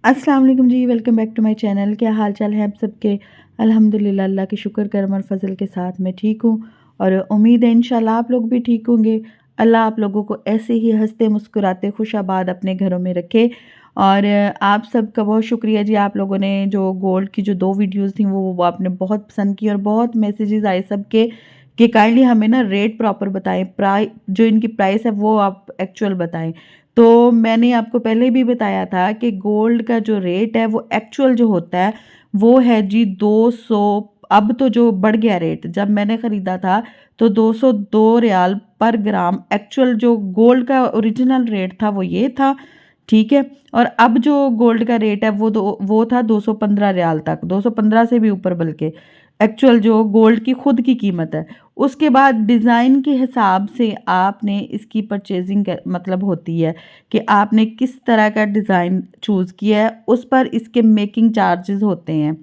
अस्सलाम वालेकुम जी, welcome back to my channel. क्या हाल चाल है आप सबके? अल्हम्दुलिल्लाह, अल्लाह के शुक्र करम और फजल के साथ मैं ठीक हूँ और उम्मीद है इंशाल्लाह आप लोग भी ठीक होंगे। अल्लाह आप लोगों को ऐसे ही हंसते मुस्कुराते खुशाबाद अपने घरों में रखे। और आप सबका बहुत शुक्रिया जी, आप लोगों ने जो गोल्ड की जो 2 वीडियोस थी वो आपने बहुत पसंद की और बहुत मैसेजेस आए सबके कि काइंडली हमें ना रेट प्रॉपर बताएं, जो इनकी प्राइस है वो आप एक्चुअल बताएं। तो मैंने आपको पहले भी बताया था कि गोल्ड का जो रेट है वो एक्चुअल जो होता है वो है जी 200। अब तो जो बढ़ गया रेट, जब मैंने ख़रीदा था तो 202 रियाल पर ग्राम एक्चुअल जो गोल्ड का ओरिजिनल रेट था वो ये था। ठीक है। और अब जो गोल्ड का रेट है वो था 215 रियाल तक, 215 से भी ऊपर, बल्कि एक्चुअल जो गोल्ड की खुद की कीमत है। उसके बाद डिज़ाइन के हिसाब से आपने इसकी परचेजिंग मतलब होती है कि आपने किस तरह का डिज़ाइन चूज़ किया है, उस पर इसके मेकिंग चार्जेस होते हैं।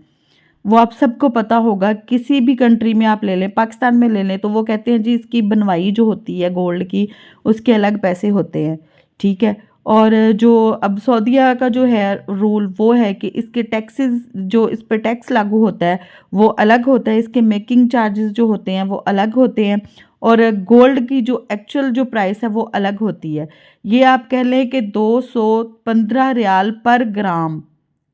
वो आप सबको पता होगा, किसी भी कंट्री में आप ले लें, पाकिस्तान में ले लें तो वो कहते हैं जी इसकी बनवाई जो होती है गोल्ड की उसके अलग पैसे होते हैं। ठीक है। और जो अब सऊदीया का जो है रूल वो है कि इसके टैक्सेस, जो इस पे टैक्स लागू होता है वो अलग होता है, इसके मेकिंग चार्जेस जो होते हैं वो अलग होते हैं और गोल्ड की जो एक्चुअल जो प्राइस है वो अलग होती है। ये आप कह लें कि 215 रियाल पर ग्राम,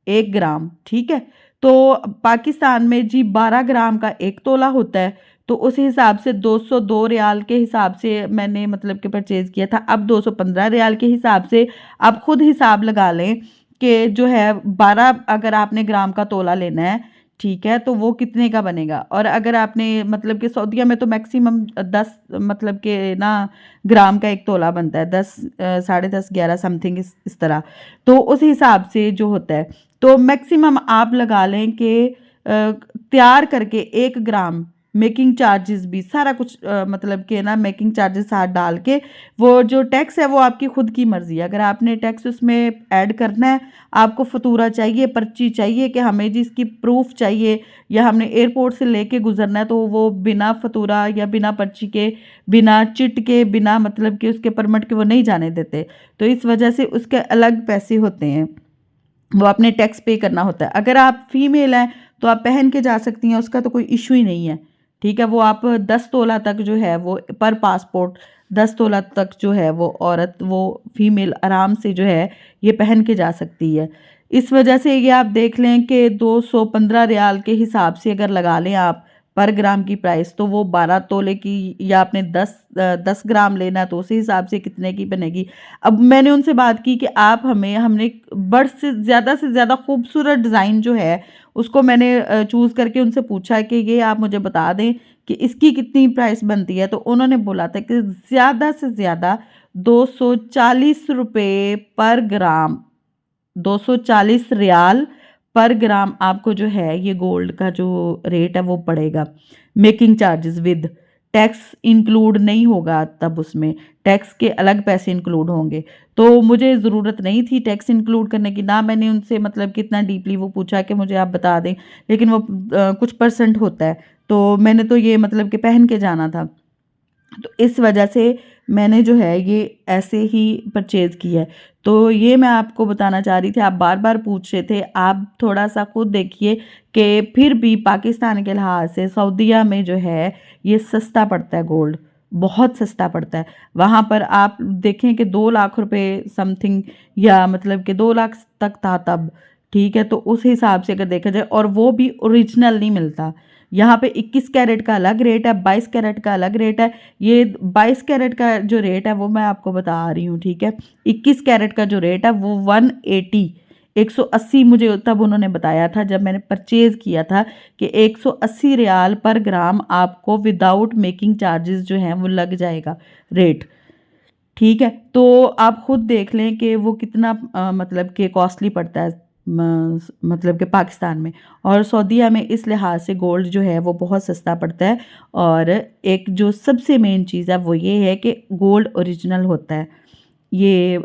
1 ग्राम। ठीक है। तो पाकिस्तान में जी 12 ग्राम का 1 तोला होता है, तो उस हिसाब से 202 रियाल के हिसाब से मैंने मतलब कि परचेज़ किया था। अब 215 रियाल के हिसाब से आप खुद हिसाब लगा लें कि जो है 12 अगर आपने ग्राम का तोला लेना है, ठीक है, तो वो कितने का बनेगा। और अगर आपने मतलब कि सऊदीया में तो मैक्सिमम 10 मतलब कि ना ग्राम का 1 तोला बनता है, 10 साढ़े 10 11 समथिंग इस तरह। तो उस हिसाब से जो होता है तो मैक्सिमम आप लगा लें कि तैयार करके 1 ग्राम मेकिंग चार्जेस भी सारा कुछ मतलब कि ना मेकिंग चार्जेस साथ डाल के, वो जो टैक्स है वो आपकी खुद की मर्ज़ी है। अगर आपने टैक्स उसमें ऐड करना है, आपको फतूरा चाहिए, पर्ची चाहिए कि हमें जी इसकी प्रूफ चाहिए, या हमने एयरपोर्ट से लेके गुजरना है तो वो बिना फतूरा या बिना पर्ची के, बिना चिट के, बिना मतलब कि उसके परमिट के वो नहीं जाने देते। तो इस वजह से उसके अलग पैसे होते हैं, वो आपने टैक्स पे करना होता है। अगर आप फीमेल हैं तो आप पहन के जा सकती हैं, उसका तो कोई इशू ही नहीं है। ठीक है। वो आप 10 तोला तक जो है वो पर पासपोर्ट, 10 तोला तक जो है वो औरत, वो फीमेल आराम से जो है ये पहन के जा सकती है। इस वजह से ये आप देख लें कि 215 रियाल के हिसाब से अगर लगा लें आप पर ग्राम की प्राइस, तो वो 12 तोले की, या आपने 10 ग्राम लेना तो उसी हिसाब से कितने की बनेगी। अब मैंने उनसे बात की कि आप हमने बड़ से ज़्यादा खूबसूरत डिज़ाइन जो है उसको मैंने चूज़ करके उनसे पूछा कि ये आप मुझे बता दें कि इसकी कितनी प्राइस बनती है। तो उन्होंने बोला था कि ज़्यादा से ज़्यादा 240 रुपये पर ग्राम, 240 रियाल पर ग्राम आपको जो है ये गोल्ड का जो रेट है वो पड़ेगा। Making charges with tax include नहीं होगा, तब उसमें टैक्स के अलग पैसे इंक्लूड होंगे। तो मुझे ज़रूरत नहीं थी टैक्स इंक्लूड करने की, ना मैंने उनसे मतलब कितना डीपली वो पूछा कि मुझे आप बता दें, लेकिन वो कुछ परसेंट होता है। तो मैंने तो ये मतलब कि पहन के जाना था, तो इस वजह से मैंने जो है ये ऐसे ही परचेज़ किया है। तो ये मैं आपको बताना चाह रही थी, आप बार बार पूछ रहे थे, आप थोड़ा सा खुद देखिए कि फिर भी पाकिस्तान के लिहाज से सऊदीया में जो है ये सस्ता पड़ता है गोल्ड, बहुत सस्ता पड़ता है। वहाँ पर आप देखें कि 2 लाख रुपए समथिंग, या मतलब कि 2 लाख तक था तब। ठीक है। तो उस हिसाब से अगर देखा जाए, और वो भी ओरिजिनल नहीं मिलता। यहाँ पे 21 कैरेट का अलग रेट है, 22 कैरेट का अलग रेट है। ये 22 कैरेट का जो रेट है वो मैं आपको बता रही हूँ। ठीक है। 21 कैरेट का जो रेट है वो 180 मुझे तब उन्होंने बताया था जब मैंने परचेज़ किया था कि 180 रियाल पर ग्राम आपको विदाउट मेकिंग चार्जेस जो हैं वो लग जाएगा रेट। ठीक है। तो आप खुद देख लें कि वो कितना मतलब कि कॉस्टली पड़ता है, मतलब कि पाकिस्तान में और सऊदीया में। इस लिहाज से गोल्ड जो है वो बहुत सस्ता पड़ता है। और एक जो सबसे मेन चीज़ है वो ये है कि गोल्ड ओरिजिनल होता है। ये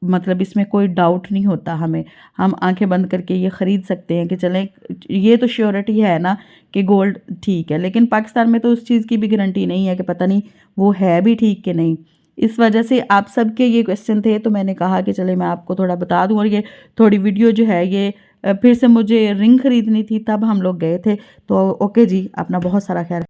मतलब इसमें कोई डाउट नहीं होता हमें, हम आंखें बंद करके ये ख़रीद सकते हैं कि चलें, ये तो श्योरिटी है ना कि गोल्ड ठीक है। लेकिन पाकिस्तान में तो उस चीज़ की भी गारंटी नहीं है कि पता नहीं वो है भी ठीक कि नहीं। इस वजह से आप सबके ये क्वेश्चन थे, तो मैंने कहा कि चले मैं आपको थोड़ा बता दूँ। और ये थोड़ी वीडियो जो है ये फिर से मुझे रिंग ख़रीदनी थी, तब हम लोग गए थे। तो ओके जी, अपना बहुत सारा ख्याल